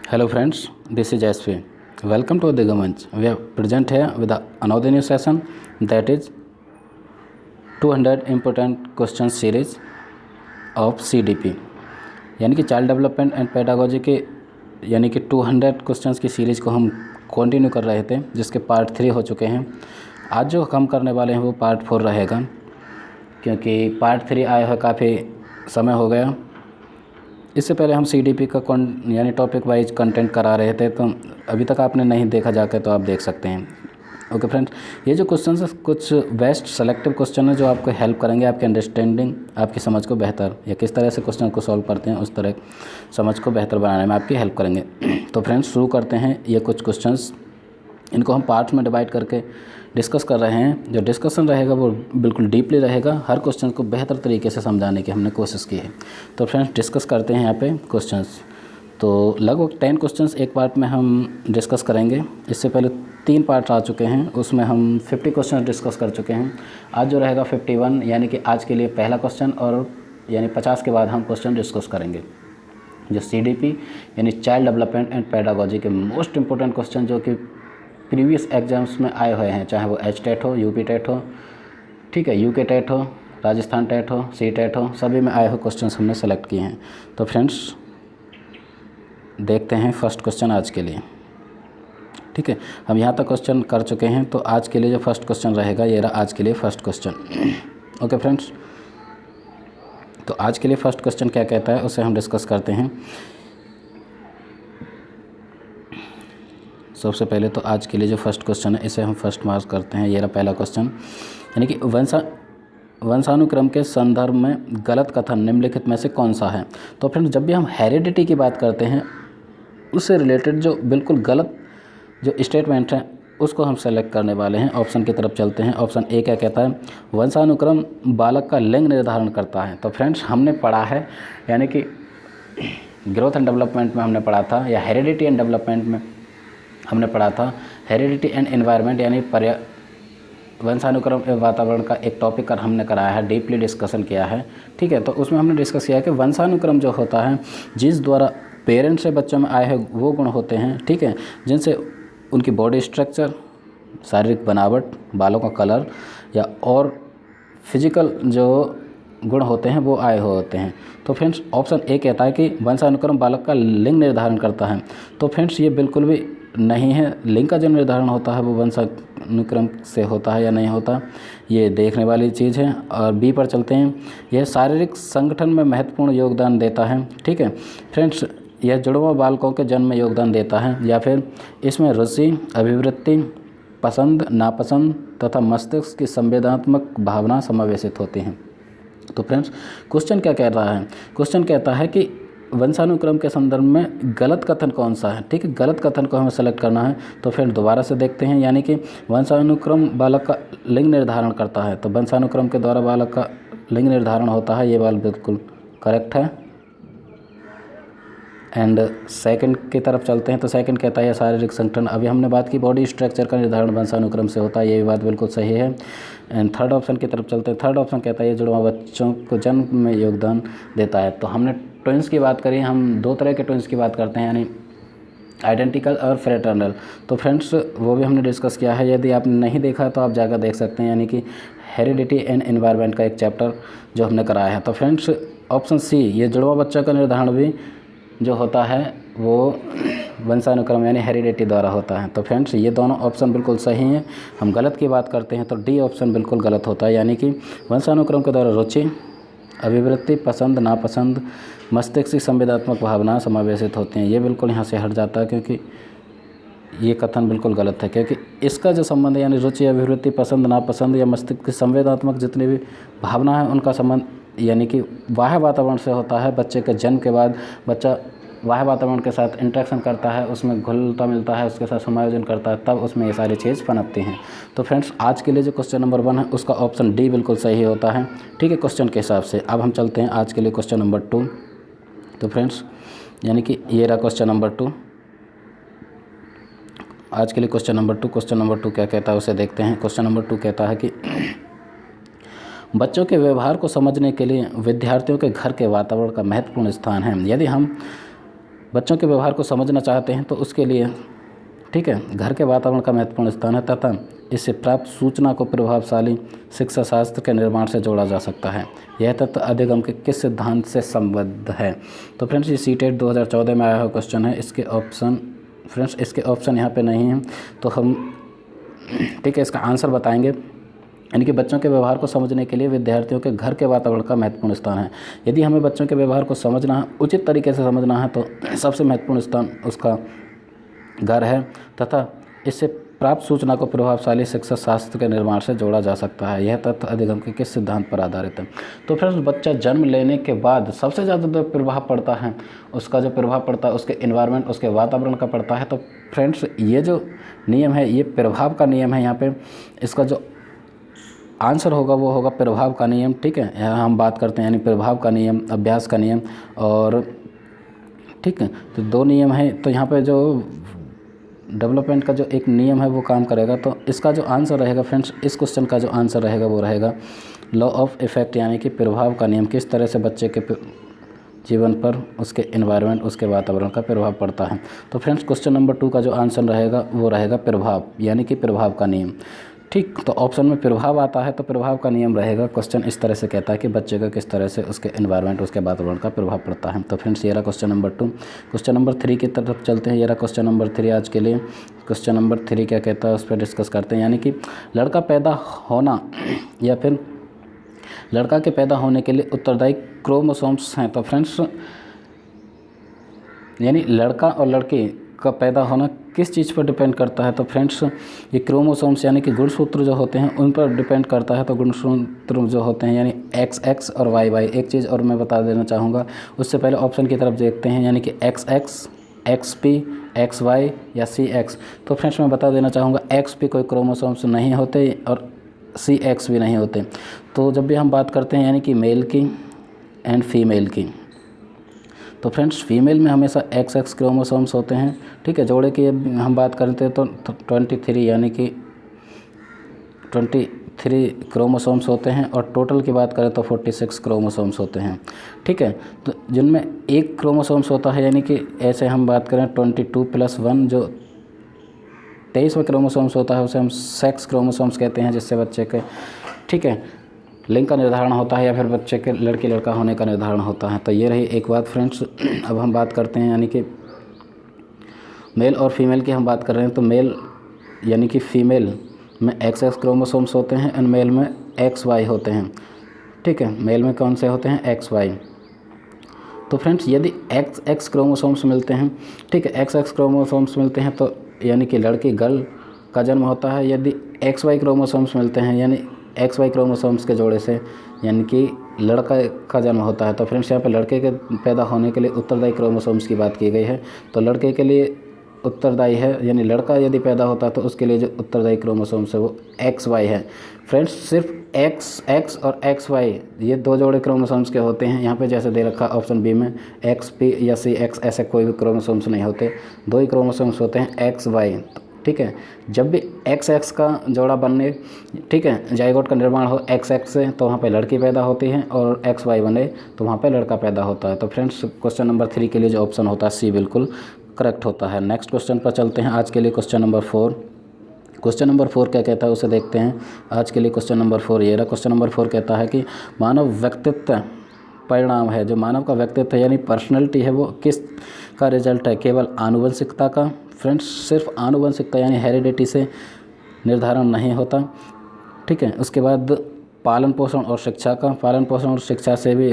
Hello friends, this is SP. Welcome to Digamanch. We are present here with another new session, that is 200 important questions series of CDP, यानी कि child development and pedagogy के यानी कि 200 questions की series को हम continue कर रहे थे, जिसके पार्ट 3 हो चुके हैं। आज जो हम करने वाले हैं वो पार्ट 4 रहेगा, क्योंकि पार्ट 3 आए हुए काफ़ी समय हो गया। इससे पहले हम CDP का यानी टॉपिक वाइज कंटेंट करा रहे थे, तो अभी तक आपने नहीं देखा जाकर तो आप देख सकते हैं। ओके फ्रेंड्स, ये जो क्वेश्चन है कुछ बेस्ट सेलेक्टिव क्वेश्चन है जो आपको हेल्प करेंगे आपके अंडरस्टैंडिंग, आपकी समझ को बेहतर, या किस तरह से क्वेश्चन को सॉल्व करते हैं उस तरह समझ को बेहतर बनाने में आपकी हेल्प करेंगे। तो फ्रेंड्स शुरू करते हैं। ये कुछ क्वेश्चंस, इनको हम पार्ट्स में डिवाइड करके डिस्कस कर रहे हैं। जो डिस्कशन रहेगा वो बिल्कुल डीपली रहेगा, हर क्वेश्चन को बेहतर तरीके से समझाने की हमने कोशिश की है। तो फ्रेंड्स डिस्कस करते हैं यहाँ पे क्वेश्चंस। तो लगभग 10 क्वेश्चंस एक पार्ट में हम डिस्कस करेंगे। इससे पहले 3 पार्ट आ चुके हैं, उसमें हम 50 क्वेश्चन डिस्कस कर चुके हैं। आज जो रहेगा 51, यानी कि आज के लिए पहला क्वेश्चन, और यानी 50 के बाद हम क्वेश्चन डिस्कस करेंगे। जो CDP यानी चाइल्ड डेवलपमेंट एंड पेडागोजी के मोस्ट इंपॉर्टेंट क्वेश्चन जो कि प्रीवियस एग्जाम्स में आए हुए हैं, चाहे वो HTET हो, UP टेट हो, ठीक है, UK टेट हो, राजस्थान टेट हो, CTET हो, सभी में आए हुए क्वेश्चंस हमने सेलेक्ट किए हैं। तो फ्रेंड्स देखते हैं फर्स्ट क्वेश्चन आज के लिए। ठीक है, हम यहाँ तक क्वेश्चन कर चुके हैं, तो आज के लिए जो फर्स्ट क्वेश्चन रहेगा ये रहा आज के लिए फर्स्ट क्वेश्चन। ओके फ्रेंड्स, तो आज के लिए फर्स्ट क्वेश्चन क्या कहता है उसे हम डिस्कस करते हैं। सबसे पहले तो आज के लिए जो फर्स्ट क्वेश्चन है इसे हम फर्स्ट मार्क करते हैं। ये रहा पहला क्वेश्चन, यानी कि वंशानुक्रम के संदर्भ में गलत कथन निम्नलिखित में से कौन सा है। तो फ्रेंड्स जब भी हम हेरिडिटी की बात करते हैं उससे रिलेटेड जो बिल्कुल गलत जो स्टेटमेंट है उसको हम सेलेक्ट करने वाले हैं। ऑप्शन की तरफ चलते हैं। ऑप्शन ए क्या कहता है, वंशानुक्रम बालक का लिंग निर्धारण करता है। तो फ्रेंड्स हमने पढ़ा है, यानी कि ग्रोथ एंड डेवलपमेंट में हमने पढ़ा था, या हेरिडिटी एंड डेवलपमेंट में हमने पढ़ा था, हेरिडिटी एंड एनवायरनमेंट यानी वंशानुक्रम एवं वातावरण का एक टॉपिक कर हमने कराया है, डीपली डिस्कशन किया है। ठीक है, तो उसमें हमने डिस्कस किया कि वंशानुक्रम जो होता है जिस द्वारा पेरेंट्स से बच्चों में आए हैं वो गुण होते हैं, ठीक है, जिनसे उनकी बॉडी स्ट्रक्चर, शारीरिक बनावट, बालों का कलर या और फिजिकल जो गुण होते हैं वो आए हुए होते हैं। तो फ्रेंड्स ऑप्शन ए कहता है कि वंशानुक्रम बालक का लिंग निर्धारण करता है। तो फ्रेंड्स ये बिल्कुल भी नहीं है। लिंग का जो निर्धारण होता है वो वंशानुक्रम से होता है या नहीं होता, ये देखने वाली चीज़ है। और बी पर चलते हैं। यह शारीरिक संगठन में महत्वपूर्ण योगदान देता है। ठीक है फ्रेंड्स, यह जुड़वा बालकों के जन्म में योगदान देता है, या फिर इसमें रुचि, अभिवृत्ति, पसंद, नापसंद तथा मस्तिष्क की संवेदनात्मक भावना समावेशित होती हैं। तो फ्रेंड्स क्वेश्चन क्या कह रहा है, क्वेश्चन कहता है कि वंशानुक्रम के संदर्भ में गलत कथन कौन सा है। ठीक है, गलत कथन को हमें सेलेक्ट करना है। तो फिर दोबारा से देखते हैं, यानी कि वंशानुक्रम बालक का लिंग निर्धारण करता है, तो वंशानुक्रम के द्वारा बालक का लिंग निर्धारण होता है, ये बात बिल्कुल करेक्ट है। एंड सेकंड की तरफ चलते हैं। तो सेकंड कहता है शारीरिक संगठन, अभी हमने बात की बॉडी स्ट्रक्चर का निर्धारण वंशानुक्रम से होता है, ये भी बात बिल्कुल सही है। एंड थर्ड ऑप्शन की तरफ चलते हैं। थर्ड ऑप्शन कहता है ये जुड़वा बच्चों को जन्म में योगदान देता है। तो हमने ट्विंस की बात करी, हम 2 तरह के ट्विंस की बात करते हैं, यानी आइडेंटिकल और फ्रेटर्नल। तो फ्रेंड्स वो भी हमने डिस्कस किया है, यदि आपने नहीं देखा तो आप जाकर देख सकते हैं, यानी कि हेरिडिटी एंड एनवायरनमेंट का एक चैप्टर जो हमने कराया है। तो फ्रेंड्स ऑप्शन सी, ये जुड़वा बच्चा का निर्धारण भी जो होता है वो वंशानुक्रम यानी हेरिडिटी द्वारा होता है। तो फ्रेंड्स ये दोनों ऑप्शन बिल्कुल सही हैं। हम गलत की बात करते हैं तो डी ऑप्शन बिल्कुल गलत होता है, यानी कि वंशानुक्रम के द्वारा रुचि, अभिवृत्ति, पसंद, नापसंद, मस्तिष्क की संवेदनात्मक भावना समावेशित होती हैं, ये बिल्कुल यहाँ से हट जाता है, क्योंकि ये कथन बिल्कुल गलत है। क्योंकि इसका जो संबंध है यानी रुचि, अभिवृत्ति, पसंद, नापसंद या मस्तिष्क की संवेदनात्मक जितनी भी भावना है उनका संबंध यानी कि बाह्य वातावरण से होता है। बच्चे के जन्म के बाद बच्चा बाह्य वातावरण के साथ इंटरेक्शन करता है, उसमें घुलता मिलता है, उसके साथ समायोजन करता है, तब उसमें ये सारी चीज़ पनपती हैं। तो फ्रेंड्स आज के लिए जो क्वेश्चन नंबर 1 है उसका ऑप्शन डी बिल्कुल सही होता है। ठीक है, क्वेश्चन के हिसाब से। अब हम चलते हैं आज के लिए क्वेश्चन नंबर 2। तो फ्रेंड्स यानी कि ये रहा क्वेश्चन नंबर 2 आज के लिए। क्वेश्चन नंबर 2 क्या कहता है उसे देखते हैं। क्वेश्चन नंबर 2 कहता है कि बच्चों के व्यवहार को समझने के लिए विद्यार्थियों के घर के वातावरण का महत्वपूर्ण स्थान है। यदि हम बच्चों के व्यवहार को समझना चाहते हैं तो उसके लिए, ठीक है, घर के वातावरण का महत्वपूर्ण स्थान है तथा इससे प्राप्त सूचना को प्रभावशाली शिक्षा शास्त्र के निर्माण से जोड़ा जा सकता है। यह तत्व अधिगम के किस सिद्धांत से संबद्ध है? तो फ्रेंड्स ये सीटेट 2014 में आया हुआ क्वेश्चन है। इसके ऑप्शन यहाँ पे नहीं है, तो हम, ठीक है, इसका आंसर बताएंगे। यानी कि बच्चों के व्यवहार को समझने के लिए विद्यार्थियों के घर के वातावरण का महत्वपूर्ण स्थान है। यदि हमें बच्चों के व्यवहार को समझना है, उचित तरीके से समझना है, तो सबसे महत्वपूर्ण स्थान उसका घर है तथा इससे प्राप्त सूचना को प्रभावशाली शिक्षा शास्त्र के निर्माण से जोड़ा जा सकता है। यह तथ्य अधिगम के किस सिद्धांत पर आधारित है? तो फ्रेंड्स बच्चा जन्म लेने के बाद सबसे ज़्यादा जो प्रभाव पड़ता है, उसका जो प्रभाव पड़ता है उसके एनवायरनमेंट, उसके वातावरण का पड़ता है। तो फ्रेंड्स ये जो नियम है, ये प्रभाव का नियम है। यहाँ पे इसका जो आंसर होगा वो होगा प्रभाव का नियम, ठीक है। यहाँ हम बात करते हैं यानी प्रभाव का नियम, अभ्यास का नियम, और ठीक है, तो दो नियम है। तो यहाँ पे जो डेवलपमेंट का जो एक नियम है वो काम करेगा। तो इसका जो आंसर रहेगा फ्रेंड्स, इस क्वेश्चन का जो आंसर रहेगा वो रहेगा लॉ ऑफ इफेक्ट, यानी कि प्रभाव का नियम। किस तरह से बच्चे के जीवन पर उसके एनवायरनमेंट, उसके वातावरण का प्रभाव पड़ता है। तो फ्रेंड्स क्वेश्चन नंबर 2 का जो आंसर रहेगा वो रहेगा प्रभाव, यानी कि प्रभाव का नियम, ठीक। तो ऑप्शन में प्रभाव आता है तो प्रभाव का नियम रहेगा। क्वेश्चन इस तरह से कहता है कि बच्चे का किस तरह से उसके एनवायरनमेंट, उसके वातावरण का प्रभाव पड़ता है। तो फ्रेंड्स ये रहा क्वेश्चन नंबर 2। क्वेश्चन नंबर 3 की तरफ चलते हैं। ये रहा क्वेश्चन नंबर 3 आज के लिए। क्वेश्चन नंबर 3 क्या कहता है उस पर डिस्कस करते हैं। यानी कि लड़का पैदा होना या फिर लड़का के पैदा होने के लिए उत्तरदायी क्रोमोसोम्स हैं। तो फ्रेंड्स यानी लड़का और लड़की का पैदा होना किस चीज़ पर डिपेंड करता है? तो फ्रेंड्स ये क्रोमोसोम्स यानी कि गुणसूत्र जो होते हैं उन पर डिपेंड करता है। तो गुणसूत्र जो होते हैं यानी XX और YY। एक चीज़ और मैं बता देना चाहूँगा, उससे पहले ऑप्शन की तरफ देखते हैं, यानी कि XX, XP, XY या CX। तो फ्रेंड्स मैं बता देना चाहूँगा XP कोई क्रोमोसोम्स नहीं होते और CX भी नहीं होते। तो जब भी हम बात करते हैं यानी कि मेल की एंड फीमेल की, तो फ्रेंड्स फीमेल में हमेशा XX क्रोमोसोम्स होते हैं, ठीक है। जोड़े की हम बात करते हैं तो 23 यानी कि 23 क्रोमोसोम्स होते हैं, और टोटल की बात करें तो 46 क्रोमोसोम्स होते हैं, ठीक है। तो जिनमें एक क्रोमोसोम्स होता है, यानी कि ऐसे हम बात करें 22 + 1 जो 23वां क्रोमोसोम्स होता है उसे हम सेक्स क्रोमोसोम्स कहते हैं, जिससे बच्चे के, ठीक है, लिंग का निर्धारण होता है या फिर बच्चे के लड़की लड़का होने का निर्धारण होता है। तो ये रही एक बात फ्रेंड्स। अब हम बात करते हैं यानी कि मेल और फीमेल की हम बात कर रहे हैं। तो मेल यानी कि फ़ीमेल में XX क्रोमोसोम्स होते हैं एंड मेल में XY होते हैं, ठीक है। मेल में कौन से होते हैं? XY। तो फ्रेंड्स यदि XX क्रोमोसोम्स मिलते हैं, ठीक है, XX क्रोमोसोम्स मिलते हैं तो यानी कि लड़की गर्ल का जन्म होता है। यदि XY क्रोमोसोम्स मिलते हैं यानी XY क्रोमोसोम्स के जोड़े से यानी कि लड़का का जन्म होता है। तो फ्रेंड्स यहाँ पे लड़के के पैदा होने के लिए उत्तरदायी क्रोमोसोम्स की बात की गई है। तो लड़के के लिए उत्तरदायी है, यानी लड़का यदि पैदा होता है तो उसके लिए जो उत्तरदायी क्रोमोसोम्स है वो XY है। फ्रेंड्स सिर्फ XX और XY ये दो जोड़े क्रोमोसोम्स के होते हैं। यहाँ पे जैसे दे रखा ऑप्शन बी में XP या CX ऐसे कोई भी क्रोमोसोम्स नहीं होते, दो ही क्रोमोसोम्स होते हैं XY, ठीक है। जब भी XX का जोड़ा बनने, ठीक है, जाइगोट का निर्माण हो XX से तो वहाँ पे लड़की पैदा होती है, और XY बने तो वहाँ पे लड़का पैदा होता है। तो फ्रेंड्स क्वेश्चन नंबर 3 के लिए जो ऑप्शन होता है C बिल्कुल करेक्ट होता है। नेक्स्ट क्वेश्चन पर चलते हैं आज के लिए। Question number 4। क्वेश्चन नंबर 4 क्या कहता है उसे देखते हैं आज के लिए। क्वेश्चन नंबर 4 ये रहा। क्वेश्चन नंबर 4 कहता है कि मानव व्यक्तित्व परिणाम है, जो मानव का व्यक्तित्व है यानी पर्सनैलिटी है वो किस का रिजल्ट है? केवल आनुवंशिकता का? फ्रेंड्स सिर्फ आनुवंशिकता यानी हेरिडिटी से निर्धारण नहीं होता, ठीक है। उसके बाद पालन पोषण और शिक्षा का, पालन पोषण और शिक्षा से भी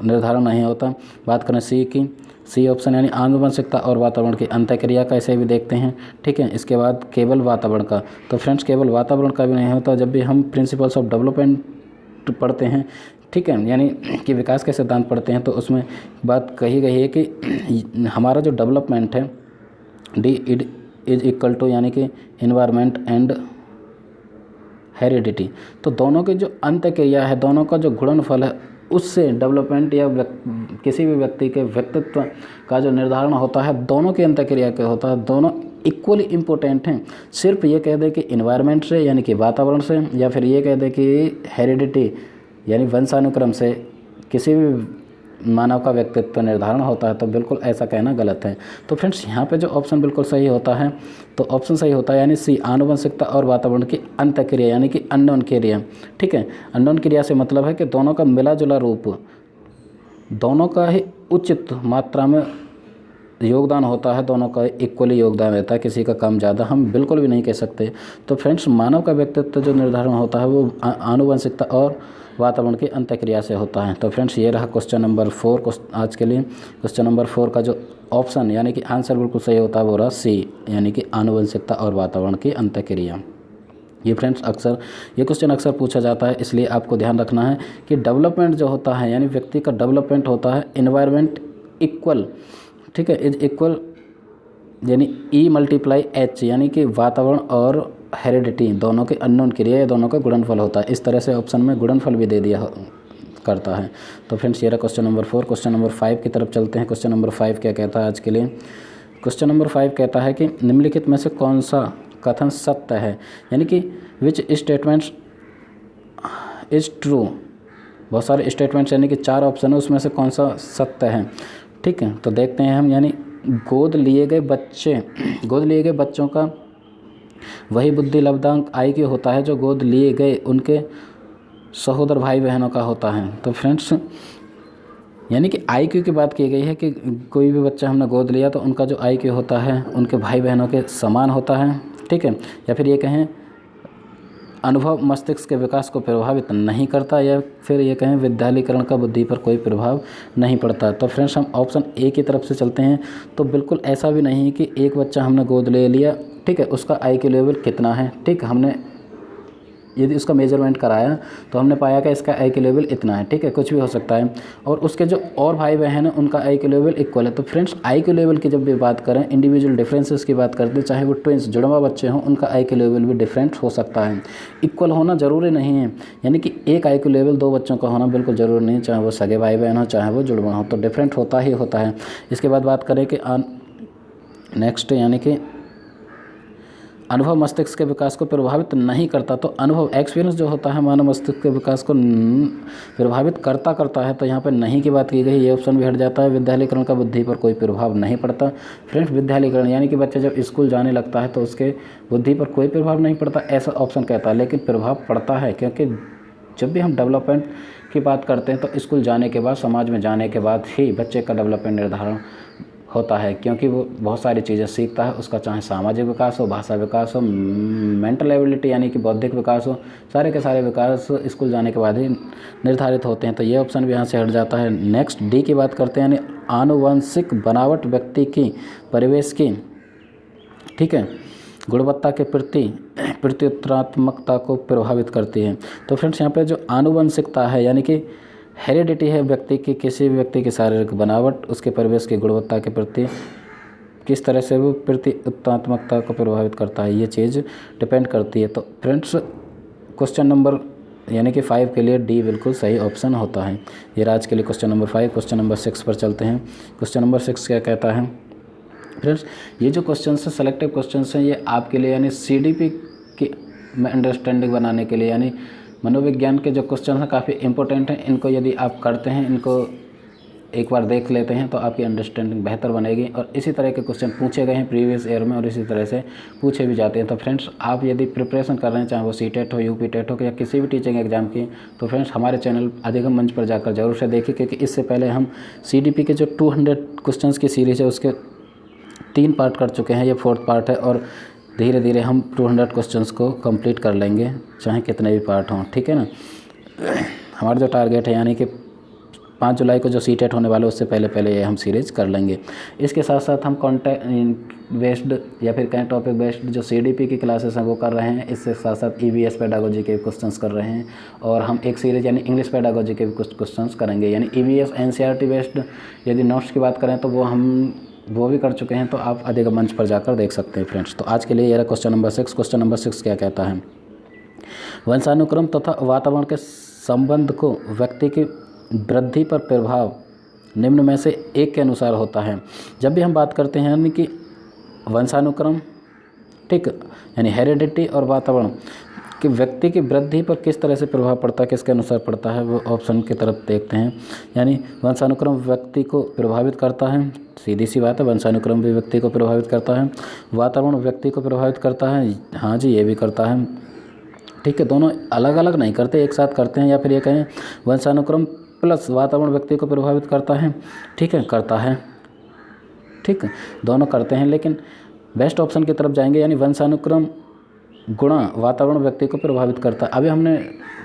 निर्धारण नहीं होता। बात करें सी की, सी ऑप्शन यानी आनुवंशिकता और वातावरण की अंतःक्रिया का, इसे भी देखते हैं, ठीक है। इसके बाद केवल वातावरण का, तो फ्रेंड्स केवल वातावरण का भी नहीं होता। जब भी हम प्रिंसिपल्स ऑफ डेवलपमेंट पढ़ते हैं, ठीक है, यानी कि विकास के सिद्धांत पढ़ते हैं, तो उसमें बात कही गई है कि हमारा जो डेवलपमेंट है D इज इक्वल टू यानी कि इन्वायरमेंट एंड हेरिडिटी। तो दोनों की जो अंतःक्रिया है, दोनों का जो गुणनफल है, उससे डेवलपमेंट या किसी भी व्यक्ति के व्यक्तित्व का जो निर्धारण होता है दोनों की अंतःक्रिया के होता है। दोनों इक्वली इम्पोर्टेंट हैं। सिर्फ ये कह दे कि इन्वायरमेंट से यानी कि वातावरण से, या फिर ये कह दे कि हेरिडिटी यानी वंशानुक्रम से किसी भी मानव का व्यक्तित्व निर्धारण होता है, तो बिल्कुल ऐसा कहना गलत है। तो फ्रेंड्स यहाँ पे जो ऑप्शन बिल्कुल सही होता है, तो ऑप्शन सही होता है यानी सी, आनुवंशिकता और वातावरण की अंतःक्रिया यानी कि अननोन क्रिया। ठीक है, अननोन क्रिया से मतलब है कि दोनों का मिला जुला रूप, दोनों का ही उचित मात्रा में योगदान होता है, दोनों का इक्वली योगदान रहता है, किसी का कम ज़्यादा हम बिल्कुल भी नहीं कह सकते। तो फ्रेंड्स मानव का व्यक्तित्व जो निर्धारण होता है वो आनुवंशिकता और वातावरण की अंतःक्रिया से होता है। तो फ्रेंड्स ये रहा क्वेश्चन नंबर 4 आज के लिए। क्वेश्चन नंबर 4 का जो ऑप्शन यानी कि आंसर बिल्कुल सही होता है वो रहा सी, यानी कि आनुवंशिकता और वातावरण की अंतःक्रिया। ये फ्रेंड्स अक्सर ये क्वेश्चन अक्सर पूछा जाता है, इसलिए आपको ध्यान रखना है कि डेवलपमेंट जो होता है यानी व्यक्ति का डेवलपमेंट होता है एनवायरनमेंट इक्वल, ठीक है, इज इक्वल यानी E × H यानी कि वातावरण और हेरिडिटी दोनों के अननोन क्रिया, दोनों का गुणनफल होता है। इस तरह से ऑप्शन में गुणनफल भी दे दिया करता है। तो फ्रेंड्स ये रहा क्वेश्चन नंबर 4। क्वेश्चन नंबर 5 की तरफ चलते हैं। क्वेश्चन नंबर 5 क्या कहता है आज के लिए? क्वेश्चन नंबर 5 कहता है कि निम्नलिखित में से कौन सा कथन सत्य है, यानी कि विच स्टेटमेंट्स इज ट्रू। बहुत सारे स्टेटमेंट्स यानी कि 4 ऑप्शन है, उसमें से कौन सा सत्य है। ठीक है, तो देखते हैं हम। यानी गोद लिए गए बच्चों का वही बुद्धि लब्धांक IQ होता है जो गोद लिए गए उनके सहोदर भाई बहनों का होता है। तो फ्रेंड्स यानी कि IQ की बात की गई है कि कोई भी बच्चा हमने गोद लिया तो उनका जो IQ होता है उनके भाई बहनों के समान होता है। ठीक है, या फिर ये कहें अनुभव मस्तिष्क के विकास को प्रभावित नहीं करता, या फिर ये कहें विद्यालयीकरण का बुद्धि पर कोई प्रभाव नहीं पड़ता। तो फ्रेंड्स हम ऑप्शन ए की तरफ से चलते हैं। तो बिल्कुल ऐसा भी नहीं है कि एक बच्चा हमने गोद ले लिया, ठीक है, उसका IQ लेवल कितना है, ठीक, हमने यदि उसका मेजरमेंट कराया तो हमने पाया कि इसका IQ लेवल इतना है। ठीक है, कुछ भी हो सकता है, और उसके जो और भाई बहन हैं उनका IQ लेवल इक्वल है। तो फ्रेंड्स IQ लेवल की जब भी बात करें, इंडिविजुअल डिफरेंसेस की बात करते हैं, चाहे वो ट्विंस जुड़वा बच्चे हों, उनका IQ लेवल भी डिफरेंट हो सकता है। इक्वल होना ज़रूरी नहीं है, यानी कि एक IQ लेवल 2 बच्चों का होना बिल्कुल ज़रूरी नहीं, चाहे वो सगे भाई बहन हो चाहे वो जुड़वा हो, तो डिफरेंट होता ही होता है। इसके बाद बात करें कि नेक्स्ट यानी कि अनुभव मस्तिष्क के विकास को प्रभावित नहीं करता। तो अनुभव एक्सपीरियंस जो होता है मानव मस्तिष्क के विकास को प्रभावित करता है, तो यहाँ पर नहीं की बात की गई, ये ऑप्शन भी हट जाता है। विद्यालयीकरण का बुद्धि पर कोई प्रभाव नहीं पड़ता। फ्रेंड्स विद्यालयीकरण यानी कि बच्चा जब स्कूल जाने लगता है तो उसके बुद्धि पर कोई प्रभाव नहीं पड़ता, ऐसा ऑप्शन कहता है, लेकिन प्रभाव पड़ता है, क्योंकि जब भी हम डेवलपमेंट की बात करते हैं तो स्कूल जाने के बाद, समाज में जाने के बाद ही बच्चे का डेवलपमेंट निर्धारण होता है, क्योंकि वो बहुत सारी चीज़ें सीखता है, उसका चाहे सामाजिक विकास हो, भाषा विकास हो, मेंटल एबिलिटी यानी कि बौद्धिक विकास हो, सारे के सारे विकास स्कूल जाने के बाद ही निर्धारित होते हैं। तो ये ऑप्शन भी यहाँ से हट जाता है। नेक्स्ट डी की बात करते हैं, यानी आनुवंशिक बनावट व्यक्ति की परिवेश की, ठीक है, गुणवत्ता के प्रति प्रत्युत्तरात्मकता को प्रभावित करती है। तो फ्रेंड्स यहाँ पे जो आनुवंशिकता है यानी कि हेरिडिटी है व्यक्ति की, किसी भी व्यक्ति की शारीरिक बनावट उसके परिवेश की गुणवत्ता के प्रति किस तरह से वो प्रत्युत्तरात्मकता को प्रभावित करता है, ये चीज़ डिपेंड करती है। तो फ्रेंड्स क्वेश्चन नंबर यानी कि 5 के लिए डी बिल्कुल सही ऑप्शन होता है। ये आज के लिए क्वेश्चन नंबर 5। क्वेश्चन नंबर 6 पर चलते हैं। क्वेश्चन नंबर 6 क्या कहता है? फ्रेंड्स ये जो क्वेश्चन है सेलेक्टिव क्वेश्चन हैं, ये आपके लिए यानी CDP की में अंडरस्टैंडिंग बनाने के लिए, यानी मनोविज्ञान के जो क्वेश्चन हैं काफ़ी इंपॉर्टेंट हैं। इनको यदि आप करते हैं, इनको एक बार देख लेते हैं तो आपकी अंडरस्टैंडिंग बेहतर बनेगी। और इसी तरह के क्वेश्चन पूछे गए हैं प्रीवियस ईयर में और इसी तरह से पूछे भी जाते हैं। तो फ्रेंड्स आप यदि प्रिपरेशन कर रहे हैं, चाहे वो CTET हो, UP TET हो या किसी भी टीचिंग एग्जाम की, तो फ्रेंड्स हमारे चैनल अधिगम मंच पर जाकर जरूर से देखिए, क्योंकि इससे पहले हम CDP के जो 200 क्वेश्चन की सीरीज़ है उसके 3 पार्ट कर चुके हैं, ये 4th पार्ट है, और धीरे धीरे हम 200 क्वेश्चंस को कंप्लीट कर लेंगे, चाहे कितने भी पार्ट हों। ठीक है ना, हमारा जो टारगेट है यानी कि 5 जुलाई को जो CTET होने वाला है उससे पहले ये हम सीरीज़ कर लेंगे। इसके साथ साथ हम कॉन्टेंट बेस्ड या फिर कहीं टॉपिक बेस्ड जो CDP की क्लासेस हैं वो कर रहे हैं। इसके साथ साथ EVS पेडागोजी के क्वेश्चंस कर रहे हैं, और हम एक सीरीज़ यानी इंग्लिश पेडागोजी के भी कुछ क्वेश्चंस करेंगे। यानी EVS NCERT बेस्ड यदि नोट्स की बात करें तो वो भी कर चुके हैं, तो आप अधिगम मंच पर जाकर देख सकते हैं फ्रेंड्स। तो आज के लिए यह क्वेश्चन नंबर 6। क्वेश्चन नंबर 6 क्या कहता है? वंशानुक्रम तथा वातावरण के संबंध को व्यक्ति की वृद्धि पर प्रभाव निम्न में से एक के अनुसार होता है। जब भी हम बात करते हैं यानी कि वंशानुक्रम, ठीक, यानी हेरिडिटी और वातावरण, कि व्यक्ति की वृद्धि पर किस तरह से प्रभाव पड़ता है, किसके अनुसार पड़ता है, वो ऑप्शन की तरफ देखते हैं। यानी वंशानुक्रम व्यक्ति को प्रभावित करता है, सीधी सी बात है, वंशानुक्रम भी व्यक्ति को प्रभावित करता है। वातावरण व्यक्ति को प्रभावित करता है, हाँ जी ये भी करता है, ठीक है। दोनों अलग अलग नहीं करते, एक साथ करते हैं। या फिर ये कहें वंशानुक्रम प्लस वातावरण व्यक्ति को प्रभावित करता है, ठीक है, करता है, ठीक है, दोनों करते हैं। लेकिन बेस्ट ऑप्शन की तरफ जाएंगे, यानी वंशानुक्रम गुणा वातावरण व्यक्ति को प्रभावित करता है। अभी हमने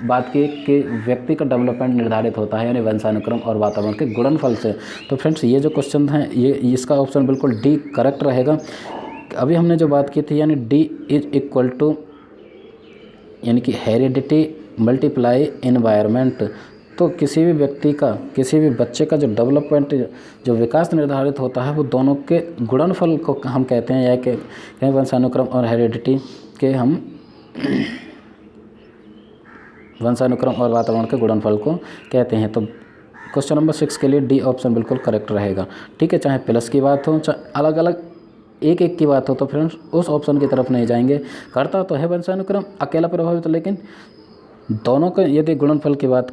बात की कि व्यक्ति का डेवलपमेंट निर्धारित होता है यानी वंशानुक्रम और वातावरण के गुणनफल से। तो फ्रेंड्स ये जो क्वेश्चन है ये इसका ऑप्शन बिल्कुल डी करेक्ट रहेगा। अभी हमने जो बात की थी यानी डी इज इक्वल टू यानी कि हेरिडिटी मल्टीप्लाई एनवायरनमेंट। तो किसी भी व्यक्ति का, किसी भी बच्चे का जो डेवलपमेंट, जो विकास निर्धारित होता है वो दोनों के गुणनफल को हम कहते हैं, या कि वंशानुक्रम और हेरिडिटी के हम वंशानुक्रम और वातावरण के गुणनफल को कहते हैं। तो क्वेश्चन नंबर 6 के लिए डी ऑप्शन बिल्कुल करेक्ट रहेगा, ठीक है। चाहे प्लस की बात हो, चाहे अलग अलग एक एक की बात हो, तो फ्रेंड्स उस ऑप्शन की तरफ नहीं जाएंगे। करता तो है वंशानुक्रम अकेला प्रभावित, लेकिन दोनों का यदि गुणनफल की बात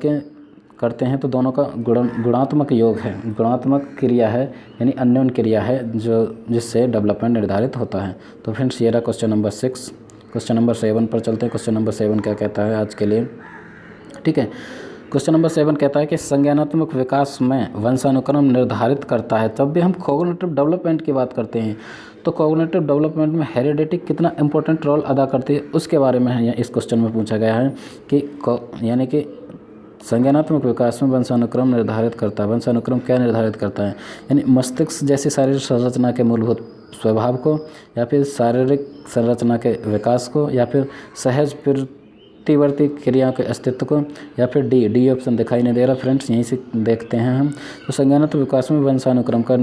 करते हैं तो दोनों का गुणात्मक योग है, गुणात्मक क्रिया है, यानी अन्योन क्रिया है जो जिससे डेवलपमेंट निर्धारित होता है। तो फ्रेंड्स ये रहा क्वेश्चन नंबर 6। क्वेश्चन नंबर 7 पर चलते हैं। क्वेश्चन नंबर 7 क्या कहता है आज के लिए, ठीक है। क्वेश्चन नंबर 7 कहता है कि संज्ञानात्मक विकास में वंशानुक्रम निर्धारित करता है। जब भी हम कॉग्निटिव डेवलपमेंट की बात करते हैं तो कॉग्निटिव डेवलपमेंट में हेरिडिटी कितना इंपॉर्टेंट रोल अदा करती है उसके बारे में है इस क्वेश्चन में पूछा गया है कि यानी कि संज्ञानात्मक विकास में वंशानुक्रम निर्धारित करता है। वंशानुक्रम क्या निर्धारित करता है, यानी मस्तिष्क जैसी शारीरिक संरचना के मूलभूत स्वभाव को, या फिर शारीरिक संरचना के विकास को, या फिर सहज प्रतिवर्ती क्रियाओं के अस्तित्व को, या फिर डी ऑप्शन दिखाई नहीं दे रहा फ्रेंड्स, यहीं से देखते हैं हम। तो संज्ञानात्मक विकास में वंशानुक्रम का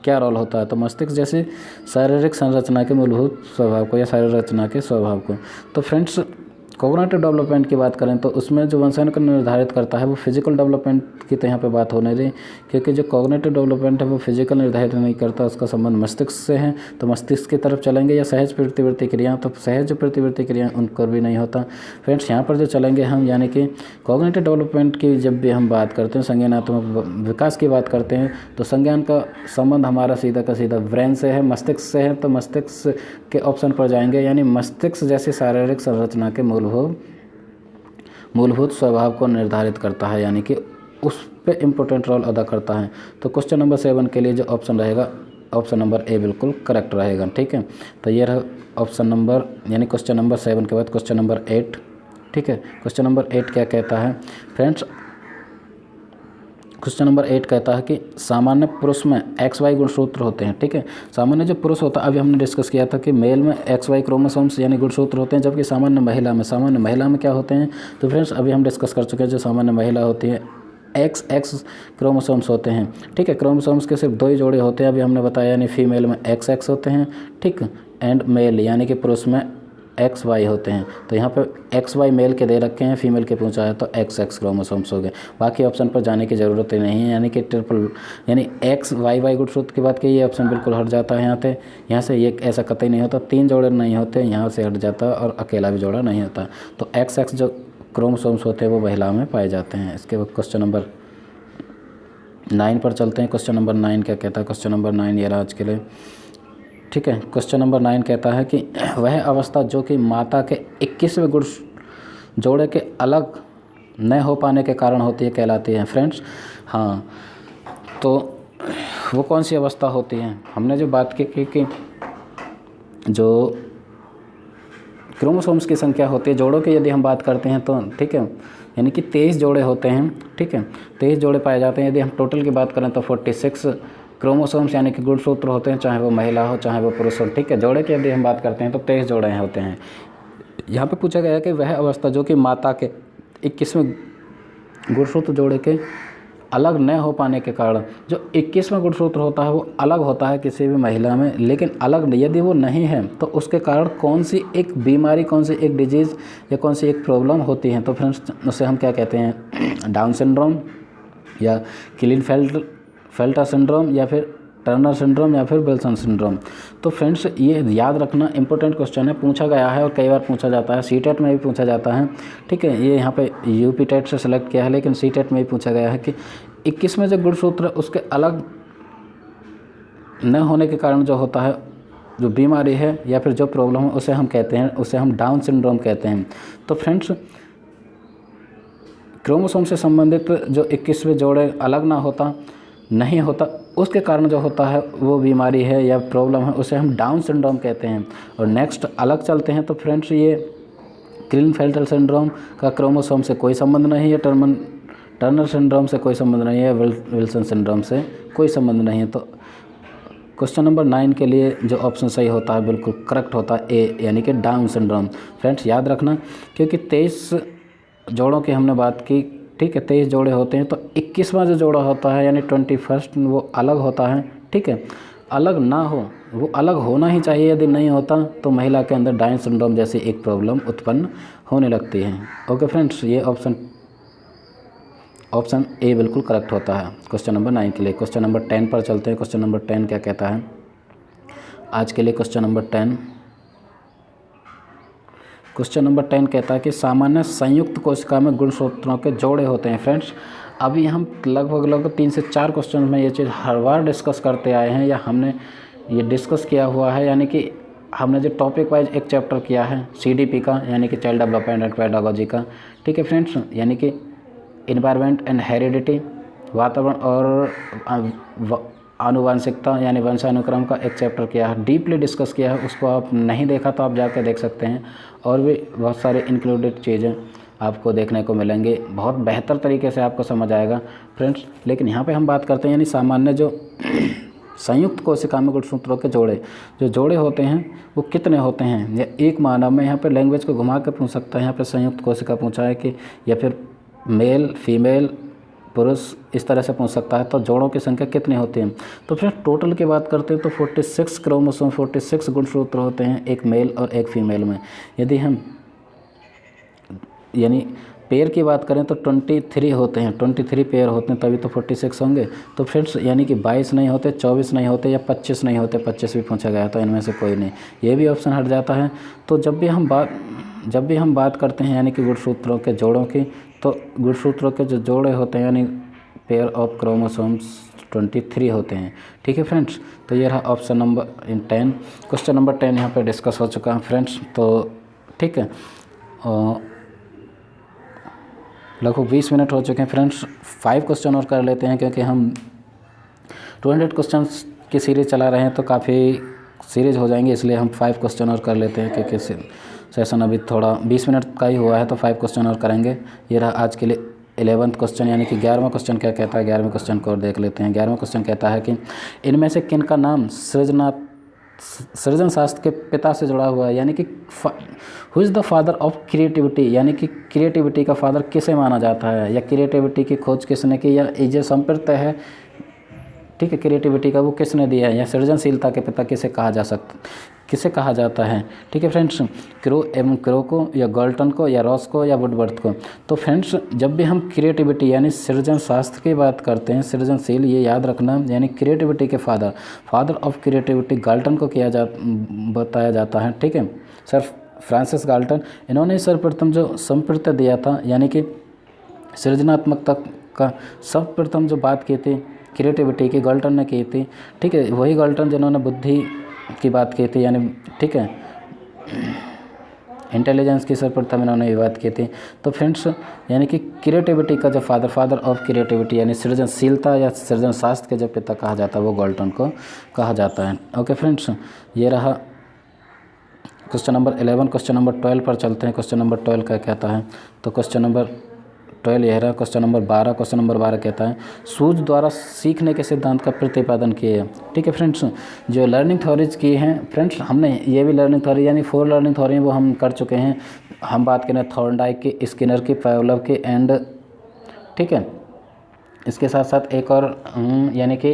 क्या रोल होता है, तो मस्तिष्क जैसे शारीरिक संरचना के मूलभूत स्वभाव को या शारीरिक रचना के स्वभाव को। तो फ्रेंड्स कॉग्निटिव डेवलपमेंट की बात करें तो उसमें जो वंशानुक्रम निर्धारित करता है वो फिजिकल डेवलपमेंट की तो यहाँ पे बात होने रही, क्योंकि जो कॉग्निटिव डेवलपमेंट है वो फिजिकल निर्धारित नहीं करता, उसका संबंध मस्तिष्क से है। तो मस्तिष्क की तरफ चलेंगे। या सहज प्रतिवर्ती क्रिया, तो सहज जो प्रतिवर्ती क्रिया उनको भी नहीं होता। फ्रेंड्स यहाँ पर जो चलेंगे हम, यानी कि कॉग्निटिव डेवलपमेंट की जब भी हम बात करते हैं, संज्ञानात्मक विकास की बात करते हैं, तो संज्ञान का संबंध हमारा सीधा का सीधा ब्रेन से है, मस्तिष्क से है। तो मस्तिष्क के ऑप्शन पर जाएंगे, यानी मस्तिष्क जैसी शारीरिक संरचना के मूलभूत स्वभाव को निर्धारित करता है, यानी कि उस पे इम्पोर्टेंट रोल अदा करता है। तो क्वेश्चन नंबर 7 के लिए जो ऑप्शन रहेगा, ऑप्शन नंबर ए बिल्कुल करेक्ट रहेगा, ठीक है। तो ये रहा ऑप्शन नंबर, यानी क्वेश्चन नंबर 7 के बाद क्वेश्चन नंबर 8, ठीक है। क्वेश्चन नंबर 8 क्या कहता है फ्रेंड्स, क्वेश्चन नंबर 8 कहता है कि सामान्य पुरुष में XY गुणसूत्र होते हैं, ठीक है। सामान्य जो पुरुष होता है, अभी हमने डिस्कस किया था कि मेल में XY क्रोमोसोम्स यानी गुणसूत्र होते हैं, जबकि सामान्य महिला में क्या होते हैं। तो फ्रेंड्स अभी हम डिस्कस कर चुके हैं, जो सामान्य महिला होती है XX क्रोमोसोम्स होते हैं, ठीक है। क्रोमोसोम्स के सिर्फ 2 ही जोड़े होते हैं, अभी हमने बताया, यानी फीमेल में XX होते हैं, ठीक, एंड मेल यानी कि पुरुष में XY होते हैं। तो यहाँ पे XY मेल के दे रखे हैं, फीमेल के पूछा है तो XX क्रोमोसोम्स हो गए। बाकी ऑप्शन पर जाने की ज़रूरत ही नहीं है, यानी कि ट्रिपल यानी XY गुणसूत्र की बात की, ये ऑप्शन बिल्कुल हट जाता है यहाँ से ये ऐसा कतई नहीं होता, 3 जोड़े नहीं होते, यहाँ से हट जाता है, और अकेला भी जोड़ा नहीं होता। तो XX जो क्रोमोसोम्स होते हैं वो महिला में पाए जाते हैं। इसके बाद क्वेश्चन नंबर 9 पर चलते हैं। क्वेश्चन नंबर 9 क्या कहता है, क्वेश्चन नंबर 9 ये रहा आज के लिए, ठीक है। क्वेश्चन नंबर 9 कहता है कि वह अवस्था जो कि माता के 21वें गुण जोड़े के अलग न हो पाने के कारण होती है कहलाती है फ्रेंड्स। हाँ, तो वो कौन सी अवस्था होती है, हमने जो बात की कि जो क्रोमोसोम्स की संख्या होती है, जोड़ों की यदि हम बात करते हैं तो, ठीक है, यानी कि 23 जोड़े होते हैं, ठीक है, 23 जोड़े पाए जाते हैं। यदि हम टोटल की बात करें तो 46 क्रोमोसोम्स यानी कि गुणसूत्र होते हैं, चाहे वो महिला हो चाहे वो पुरुष हो, ठीक है। जोड़े की यदि हम बात करते हैं तो 23 जोड़े होते हैं। यहाँ पे पूछा गया है कि वह अवस्था जो कि माता के 21वें गुणसूत्र जोड़े के अलग न हो पाने के कारण, जो 21वां गुणसूत्र होता है वो अलग होता है किसी भी महिला में, लेकिन अलग यदि वो नहीं है तो उसके कारण कौन सी एक बीमारी, कौन सी एक डिजीज़ या कौन सी एक प्रॉब्लम होती है, तो फ्रेंड्स उसे हम क्या कहते हैं, डाउन सिंड्रोम या क्लिनफेल्टर सिंड्रोम या फिर टर्नर सिंड्रोम या फिर विल्सन सिंड्रोम। तो फ्रेंड्स ये याद रखना इंपॉर्टेंट क्वेश्चन है, पूछा गया है और कई बार पूछा जाता है, सीटेट में भी पूछा जाता है। ठीक है, ये यहाँ पे यूपी टेट से सेलेक्ट किया है, लेकिन सीटेट में भी पूछा गया है कि 21 में जो गुणसूत्र उसके अलग न होने के कारण जो होता है, जो बीमारी है या फिर जो प्रॉब्लम है, उसे हम कहते हैं, उसे हम डाउन सिंड्रोम कहते हैं। तो फ्रेंड्स क्रोमोसोम से संबंधित जो 21वें जोड़े अलग ना होता नहीं होता, उसके कारण जो होता है वो बीमारी है या प्रॉब्लम है, उसे हम डाउन सिंड्रोम कहते हैं। और नेक्स्ट अलग चलते हैं तो फ्रेंड्स ये क्लीनफेल्टर सिंड्रोम का क्रोमोसोम से कोई संबंध नहीं है, टर्नर सिंड्रोम से कोई संबंध नहीं है, विल्सन सिंड्रोम से कोई संबंध नहीं है। तो क्वेश्चन नंबर 9 के लिए जो ऑप्शन सही होता है बिल्कुल करेक्ट होता है ए, यानी कि डाउन सिंड्रोम। फ्रेंड्स याद रखना, क्योंकि 23 जोड़ों की हमने बात की, ठीक है, 23 जोड़े होते हैं, तो 21वां जो जोड़ा होता है यानी 21 वो अलग होता है। ठीक है, अलग ना हो, वो अलग होना ही चाहिए, यदि नहीं होता तो महिला के अंदर डाउन सिंड्रोम जैसी एक प्रॉब्लम उत्पन्न होने लगती है। ओके फ्रेंड्स, ये ऑप्शन ए बिल्कुल करेक्ट होता है क्वेश्चन नंबर 9 के लिए। क्वेश्चन नंबर 10 पर चलते हैं। क्वेश्चन नंबर 10 क्या कहता है आज के लिए? क्वेश्चन नंबर 10 कहता है कि सामान्य संयुक्त कोशिका में गुणसूत्रों के जोड़े होते हैं। फ्रेंड्स अभी हम लगभग 3 से 4 क्वेश्चन में ये चीज़ हर बार डिस्कस करते आए हैं, या हमने ये डिस्कस किया हुआ है, यानी कि हमने जो टॉपिक वाइज एक चैप्टर किया है CDP का, यानी कि चाइल्ड डेवलपमेंट एंड पेडागोजी का। ठीक है फ्रेंड्स, यानी कि इन्वायरमेंट एंड हेरिडिटी, वातावरण और आनुवांशिकता यानी वंशानुक्रम का एक चैप्टर किया है, डीपली डिस्कस किया है। उसको आप नहीं देखा तो आप जाकर देख सकते हैं, और भी बहुत सारे इंक्लूडेड चीज़ें आपको देखने को मिलेंगे, बहुत बेहतर तरीके से आपको समझ आएगा फ्रेंड्स। लेकिन यहाँ पे हम बात करते हैं यानी सामान्य जो संयुक्त कोशिका में गुणसूत्रों के जोड़े होते हैं वो कितने होते हैं, या एक मानव में, यहाँ पे लैंग्वेज को घुमा कर पूछ सकता है। यहाँ पे संयुक्त कोशिका पूछा है कि, या फिर मेल फीमेल पुरुष, इस तरह से पूछ सकता है। तो जोड़ों की संख्या कितनी होती है? तो फिर टोटल की बात करते हैं तो 46 क्रोमोसोम 46 गुणसूत्र होते हैं एक मेल और एक फीमेल में। यदि हम यानी पेयर की बात करें तो 23 होते हैं, 23 पेयर होते हैं, तभी तो 46 होंगे। तो फ्रेंड्स यानी कि 22 नहीं होते, 24 नहीं होते, या 25 नहीं होते, 25 भी पूछा गया तो इनमें से कोई नहीं, ये भी ऑप्शन हट जाता है। तो जब भी हम बात करते हैं यानी कि गुणसूत्रों के जोड़ों की, तो गुणसूत्रों के जो जोड़े होते हैं यानी पेयर ऑफ क्रोमोसोम्स 23 होते हैं। ठीक है फ्रेंड्स, तो ये रहा ऑप्शन नंबर 10। क्वेश्चन नंबर 10 यहाँ पे डिस्कस हो चुका है फ्रेंड्स। तो ठीक है, लगभग 20 मिनट हो चुके हैं फ्रेंड्स। 5 क्वेश्चन और कर लेते हैं, क्योंकि हम 200 क्वेश्चंस की सीरीज़ चला रहे हैं तो काफ़ी सीरीज़ हो जाएंगे, इसलिए हम 5 क्वेश्चन और कर लेते हैं, क्योंकि सेशन अभी थोड़ा 20 मिनट का ही हुआ है, तो 5 क्वेश्चन और करेंगे। ये रहा आज के लिए 11वां क्वेश्चन, यानी कि 11वां क्वेश्चन क्या कहता है, 11वें क्वेश्चन को और देख लेते हैं। 11वां क्वेश्चन कहता है कि इनमें से किन का नाम सृजन शास्त्र के पिता से जुड़ा हुआ है, यानी कि who is the father of creativity, यानी कि क्रिएटिविटी का फादर किसे माना जाता है, या क्रिएटिविटी की खोज किसने की, या ये जो संप्रत है, ठीक है, क्रिएटिविटी का वो किसने दिया है, या सृजनशीलता के पिता किसे कहा जाता है। ठीक है फ्रेंड्स, क्रो को, या गॉल्टन को, या रॉस को, या वुडवर्थ को। तो फ्रेंड्स जब भी हम क्रिएटिविटी यानी सृजन शास्त्र की बात करते हैं, सृजनशील, ये याद रखना, यानी क्रिएटिविटी के फादर ऑफ क्रिएटिविटी गाल्टन को बताया जाता है। ठीक है, सर फ्रांसिस गाल्टन, इन्होंने सर्वप्रथम जो संप्रत्यय दिया था, यानी कि सृजनात्मकता का सर्वप्रथम जो बात की थी क्रिएटिविटी की, गाल्टन ने की थी। ठीक है, वही गाल्टन जिन्होंने बुद्धि की बात की थी, यानी ठीक है इंटेलिजेंस की सर्वप्रथम इन्होंने ये बात की थी। तो फ्रेंड्स यानी कि क्रिएटिविटी का जो फादर ऑफ क्रिएटिविटी यानी सृजनशीलता या सृजन शास्त्र के जो पिता कहा जाता है वो गाल्टन को कहा जाता है। ओके फ्रेंड्स, ये रहा क्वेश्चन नंबर 11। क्वेश्चन नंबर 12 पर चलते हैं। क्वेश्चन नंबर 12 क्या कहता है? तो क्वेश्चन नंबर 12 यह रहा। क्वेश्चन नंबर 12 कहता है सूझ द्वारा सीखने के सिद्धांत का प्रतिपादन किए। ठीक है फ्रेंड्स, जो लर्निंग थ्योरीज की हैं फ्रेंड्स, हमने ये भी लर्निंग थ्योरी यानी 4 लर्निंग थ्योरी वो हम कर चुके हैं। हम बात करें थॉर्नडाइक की, स्किनर की, पावलोव की एंड ठीक है, इसके साथ साथ एक और यानी कि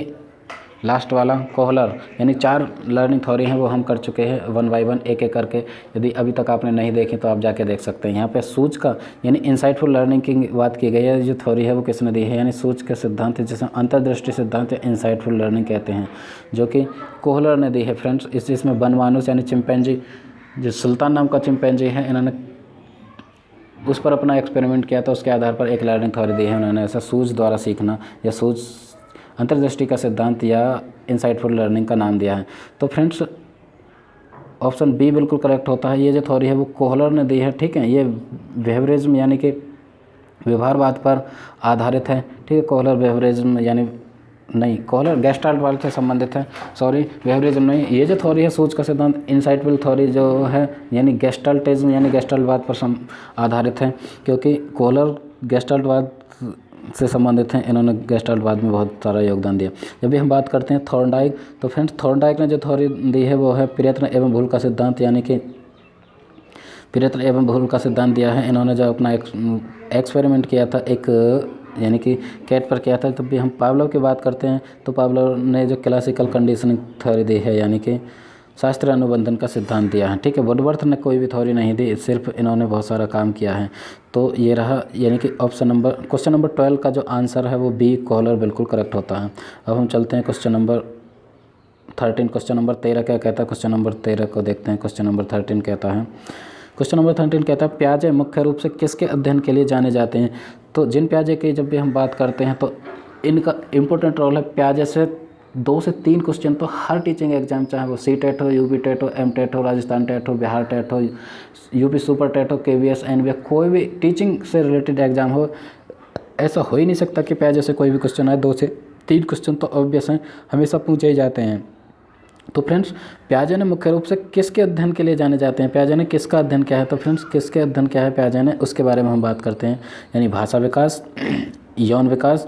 लास्ट वाला कोहलर, यानी 4 लर्निंग थ्योरी हैं वो हम कर चुके हैं 1 बाय 1 एक एक करके। यदि अभी तक आपने नहीं देखी तो आप जाके देख सकते हैं। यहाँ पे सूच का यानी इंसाइटफुल लर्निंग की बात की गई है। जो थ्योरी है वो किसने दी है, यानी सूच के सिद्धांत जिसे अंतर्दृष्टि सिद्धांत या इंसाइटफुल लर्निंग कहते हैं, जो कि कोहलर ने दी है फ्रेंड्स। इसमें बनमानुस यानी चिंपैंजी, जो सुल्तान नाम का चिंपैंजी है, इन्होंने उस पर अपना एक्सपेरिमेंट किया था, उसके आधार पर एक लर्निंग थ्योरी दी है उन्होंने। ऐसा सूझ द्वारा सीखना या सूझ अंतर्दृष्टि का सिद्धांत या इंसाइटफुल लर्निंग का नाम दिया है। तो फ्रेंड्स ऑप्शन बी बिल्कुल करेक्ट होता है। ये जो थ्योरी है वो कोहलर ने दी है, ठीक है। ये बिहेवियरिज्म यानी कि व्यवहारवाद पर आधारित है, ठीक है। कोहलर बिहेवियरिज्म यानी नहीं, कोहलर गेस्टाल्टवाद से संबंधित है, सॉरी बिहेवियरिज्म नहीं। ये जो थ्योरी है सूच का सिद्धांत इंसाइटफुल थ्योरी जो है यानी गेस्टाल्टिज्म यानी गेस्टाल्टवाद पर आधारित है, क्योंकि कोहलर गेस्टाल्टवाद से संबंधित हैं। इन्होंने गेस्टाल्टवाद में बहुत सारा योगदान दिया। जब भी हम बात करते हैं थॉर्नडाइक, तो फ्रेंड्स थॉर्नडाइक ने जो थ्योरी दी है वो है प्रयत्न एवं भूल का सिद्धांत, यानी कि प्रयत्न एवं भूल का सिद्धांत दिया है। इन्होंने जो अपना एक्सपेरिमेंट किया था एक यानी कि कैट पर किया था। तब भी हम पावलोव की बात करते हैं तो पावलोव ने जो क्लासिकल कंडीशनिंग थ्योरी दी है यानी कि शास्त्रीय अनुबंधन का सिद्धांत दिया है, ठीक है। वुडवर्थ ने कोई भी थ्योरी नहीं दी, सिर्फ इन्होंने बहुत सारा काम किया है। तो ये रहा यानी कि क्वेश्चन नंबर 12 का जो आंसर है वो बी कोहलर बिल्कुल करेक्ट होता है। अब हम चलते हैं क्वेश्चन नंबर 13। क्वेश्चन नंबर 13 क्या कहता है, क्वेश्चन नंबर 13 को देखते हैं। क्वेश्चन नंबर 13 कहता है, क्वेश्चन नंबर 13 कहता है प्याजे मुख्य रूप से किसके अध्ययन के लिए जाने जाते हैं। तो जिन प्याजे की जब भी हम बात करते हैं तो इनका इम्पोर्टेंट रोल है। प्याजे से 2 से 3 क्वेश्चन तो हर टीचिंग एग्जाम, चाहे वो सी टेट हो, यूपी टेट हो, एम टेट हो, राजस्थान टेट हो, बिहार टेट हो, यूपी सुपर टेट हो, केवीएस, एनवीएस, कोई भी टीचिंग से रिलेटेड एग्जाम हो, ऐसा हो ही नहीं सकता कि प्याजे से कोई भी क्वेश्चन आए। 2 से 3 क्वेश्चन तो ऑब्वियस हैं, हमेशा पूछे ही जाते हैं। तो फ्रेंड्स प्याजे ने मुख्य रूप से किसके अध्ययन के लिए जाने जाते हैं, प्याजे ने किसका अध्ययन किया है। तो फ्रेंड्स किसके अध्ययन किया है प्याजे ने, उसके बारे में हम बात करते हैं। यानी भाषा विकास, यौन विकास,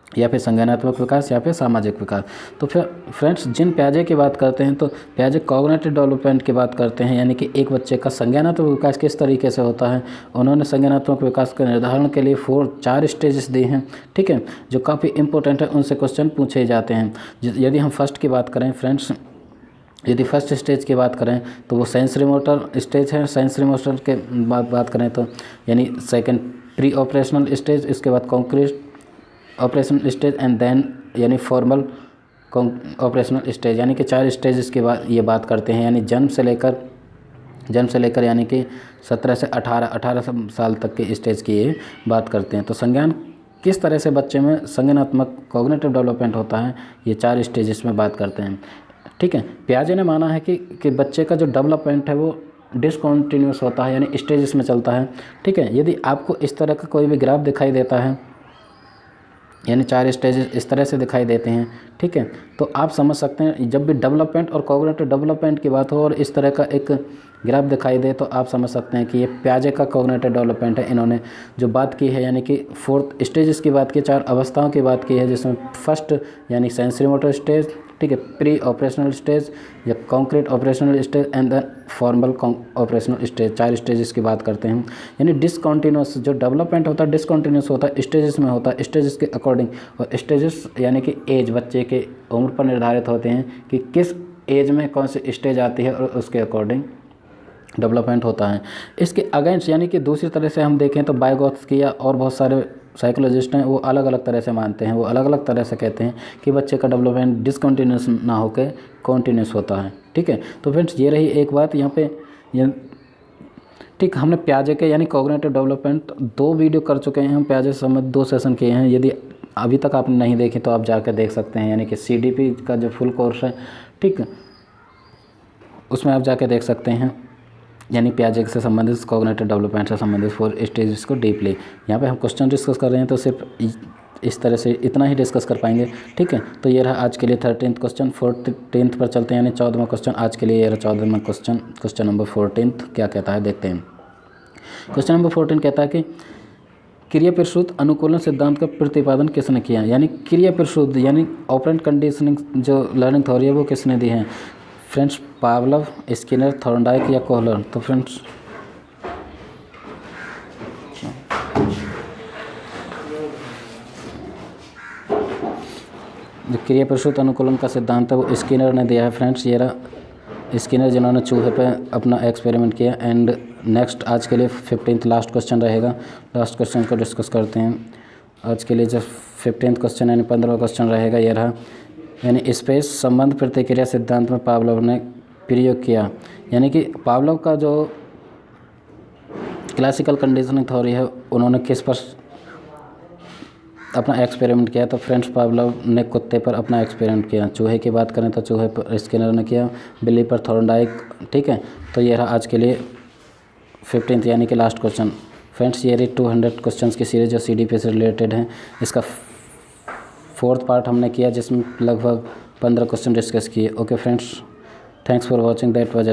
या फिर संज्ञानात्मक विकास, या फिर सामाजिक विकास। तो फिर फ्रेंड्स जिन प्याजे की बात करते हैं तो प्याजे कॉग्निटिव डेवलपमेंट की बात करते हैं, यानी कि एक बच्चे का संज्ञानात्मक विकास किस तरीके से होता है। उन्होंने संज्ञानात्मक विकास के निर्धारण के लिए 4 स्टेजेस दिए हैं, ठीक है, जो काफ़ी इंपॉर्टेंट है, उनसे क्वेश्चन पूछे जाते हैं। यदि हम फर्स्ट की बात करें फ्रेंड्स, यदि फर्स्ट स्टेज की बात करें तो वो सेंसरी मोटर स्टेज है। सेंसरी मोटर के बात करें तो यानी सेकंड प्री ऑपरेशनल स्टेज, इसके बाद concrete operational stage and then यानी फॉर्मल ऑपरेशनल स्टेज, यानी कि 4 स्टेज इसके बाद ये बात करते हैं। यानी जन्म से लेकर यानी कि 17 से 18 साल तक के स्टेज की ये बात करते हैं। तो संज्ञान किस तरह से बच्चे में संज्ञानात्मक कॉग्निटिव डेवलपमेंट होता है, ये 4 स्टेज इसमें बात करते हैं, ठीक है। प्याजे ने माना है कि बच्चे का जो डेवलपमेंट है वो डिसकॉन्टीन्यूस होता है, यानी स्टेजेस में चलता है, ठीक है। यदि आपको इस तरह का कोई भी ग्राफ दिखाई देता है, यानी 4 स्टेजेस इस तरह से दिखाई देते हैं, ठीक है, तो आप समझ सकते हैं जब भी डेवलपमेंट और कॉग्निटिव डेवलपमेंट की बात हो और इस तरह का एक ग्राफ दिखाई दे तो आप समझ सकते हैं कि ये प्याजे का कॉग्निटिव डेवलपमेंट है। इन्होंने जो बात की है यानी कि 4 स्टेजेस की बात की, 4 अवस्थाओं की बात की है, जिसमें फर्स्ट यानी सेंसरी मोटर स्टेज, ठीक है, प्री ऑपरेशनल स्टेज या concrete operational stage and then formal operational stage, 4 stages की बात करते हैं। यानी डिसकॉन्टीन्यूस जो डेवलपमेंट होता है डिसकॉन्टीन्यूस होता है, स्टेजेस में होता है, स्टेजेस के अकॉर्डिंग। और स्टेजेस यानी कि एज बच्चे के उम्र पर निर्धारित होते हैं कि किस एज में कौन सी स्टेज आती है और उसके अकॉर्डिंग डेवलपमेंट होता है। इसके अगेंस्ट यानी कि दूसरी तरह से हम देखें तो बायगोत्स्की या और बहुत सारे साइकोलॉजिस्ट हैं, वो अलग अलग तरह से मानते हैं, वो अलग अलग तरह से कहते हैं कि बच्चे का डेवलपमेंट डिसकंटिन्यूस ना होकर कॉन्टीन्यूस होता है, ठीक है। तो फ्रेंड्स ये रही एक बात यहाँ पे ठीक। हमने प्याजे के यानी कॉग्निटिव डेवलपमेंट 2 वीडियो कर चुके हैं हम, प्याजे से संबंधित 2 सेशन किए हैं। यदि अभी तक आपने नहीं देखे तो आप जाकर देख सकते हैं, यानी कि CDP का जो फुल कोर्स है, ठीक, उसमें आप जाके देख सकते हैं। यानी प्याजे से संबंधित कॉग्निटिव डेवलपमेंट से संबंधित 4 स्टेजेस को डीपली। यहाँ पे हम क्वेश्चन डिस्कस कर रहे हैं तो सिर्फ इस तरह से इतना ही डिस्कस कर पाएंगे, ठीक है। तो ये रहा आज के लिए 13th क्वेश्चन। 14th पर चलते हैं, यानी 14वां क्वेश्चन आज के लिए। ये रहा 14वां क्वेश्चन। क्वेश्चन नंबर 14 क्या कहता है देखते हैं। क्वेश्चन नंबर 14 कहता है कि क्रिया प्रसूत अनुकूलन सिद्धांत का प्रतिपादन किसने किया। यानी क्रिया प्रसूत यानी ऑपरेंट कंडीशनिंग जो लर्निंग थ्योरी है वो किसने दी है फ्रेंड्स, पावलोव, स्किनर, थॉर्नडाइक या कोहलर। तो फ्रेंड्स जो क्रिया प्रसूत अनुकूलन का सिद्धांत है वो स्किनर ने दिया है फ्रेंड्स। ये रहा स्किनर जिन्होंने चूहे पे अपना एक्सपेरिमेंट किया। एंड नेक्स्ट आज के लिए 15th लास्ट क्वेश्चन रहेगा। लास्ट क्वेश्चन को डिस्कस करते हैं आज के लिए। जो 15th क्वेश्चन यानी 15वां क्वेश्चन रहेगा ये रहा, यानी स्पेस संबंध प्रतिक्रिया सिद्धांत में पावलोव ने प्रयोग किया। यानी कि पावलोव का जो क्लासिकल कंडीशनिंग थ्योरी है उन्होंने किस पर अपना एक्सपेरिमेंट किया? तो फ्रेंड्स पावलोव ने कुत्ते पर अपना एक्सपेरिमेंट किया। चूहे की बात करें तो चूहे पर स्किनर ने किया, बिल्ली पर थॉर्नडाइक। ठीक है, तो ये रहा आज के लिए 15th यानी कि लास्ट क्वेश्चन। फ्रेंड्स ये रही 200 क्वेश्चंस की सीरीज जो CDP से रिलेटेड है। इसका 4th पार्ट हमने किया जिसमें लगभग 15 क्वेश्चन डिस्कस किए। Okay friends, thanks for watching, that was